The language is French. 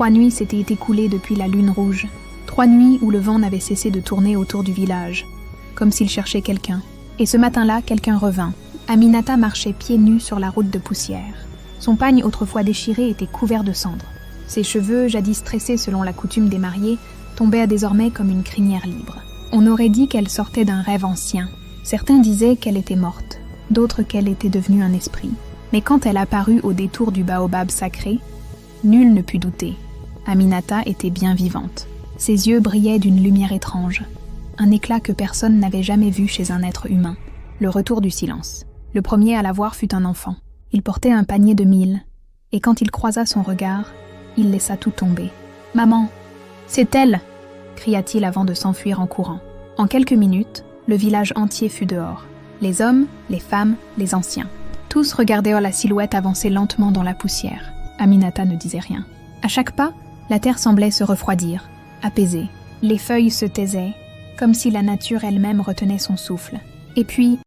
3 nuits s'étaient écoulées depuis la lune rouge. 3 nuits où le vent n'avait cessé de tourner autour du village, comme s'il cherchait quelqu'un. Et ce matin-là, quelqu'un revint. Aminata marchait pieds nus sur la route de poussière. Son pagne, autrefois déchiré, était couvert de cendres. Ses cheveux, jadis tressés selon la coutume des mariés, tombaient désormais comme une crinière libre. On aurait dit qu'elle sortait d'un rêve ancien. Certains disaient qu'elle était morte, d'autres qu'elle était devenue un esprit. Mais quand elle apparut au détour du baobab sacré, nul ne put douter. Aminata était bien vivante. Ses yeux brillaient d'une lumière étrange, un éclat que personne n'avait jamais vu chez un être humain. Le retour du silence. Le premier à la voir fut un enfant. Il portait un panier de mil, et quand il croisa son regard, il laissa tout tomber. « Maman, c'est elle !» cria-t-il avant de s'enfuir en courant. En quelques minutes, le village entier fut dehors. Les hommes, les femmes, les anciens. Tous regardèrent la silhouette avancer lentement dans la poussière. Aminata ne disait rien. À chaque pas, la terre semblait se refroidir, apaisée. Les feuilles se taisaient, comme si la nature elle-même retenait son souffle. Et puis,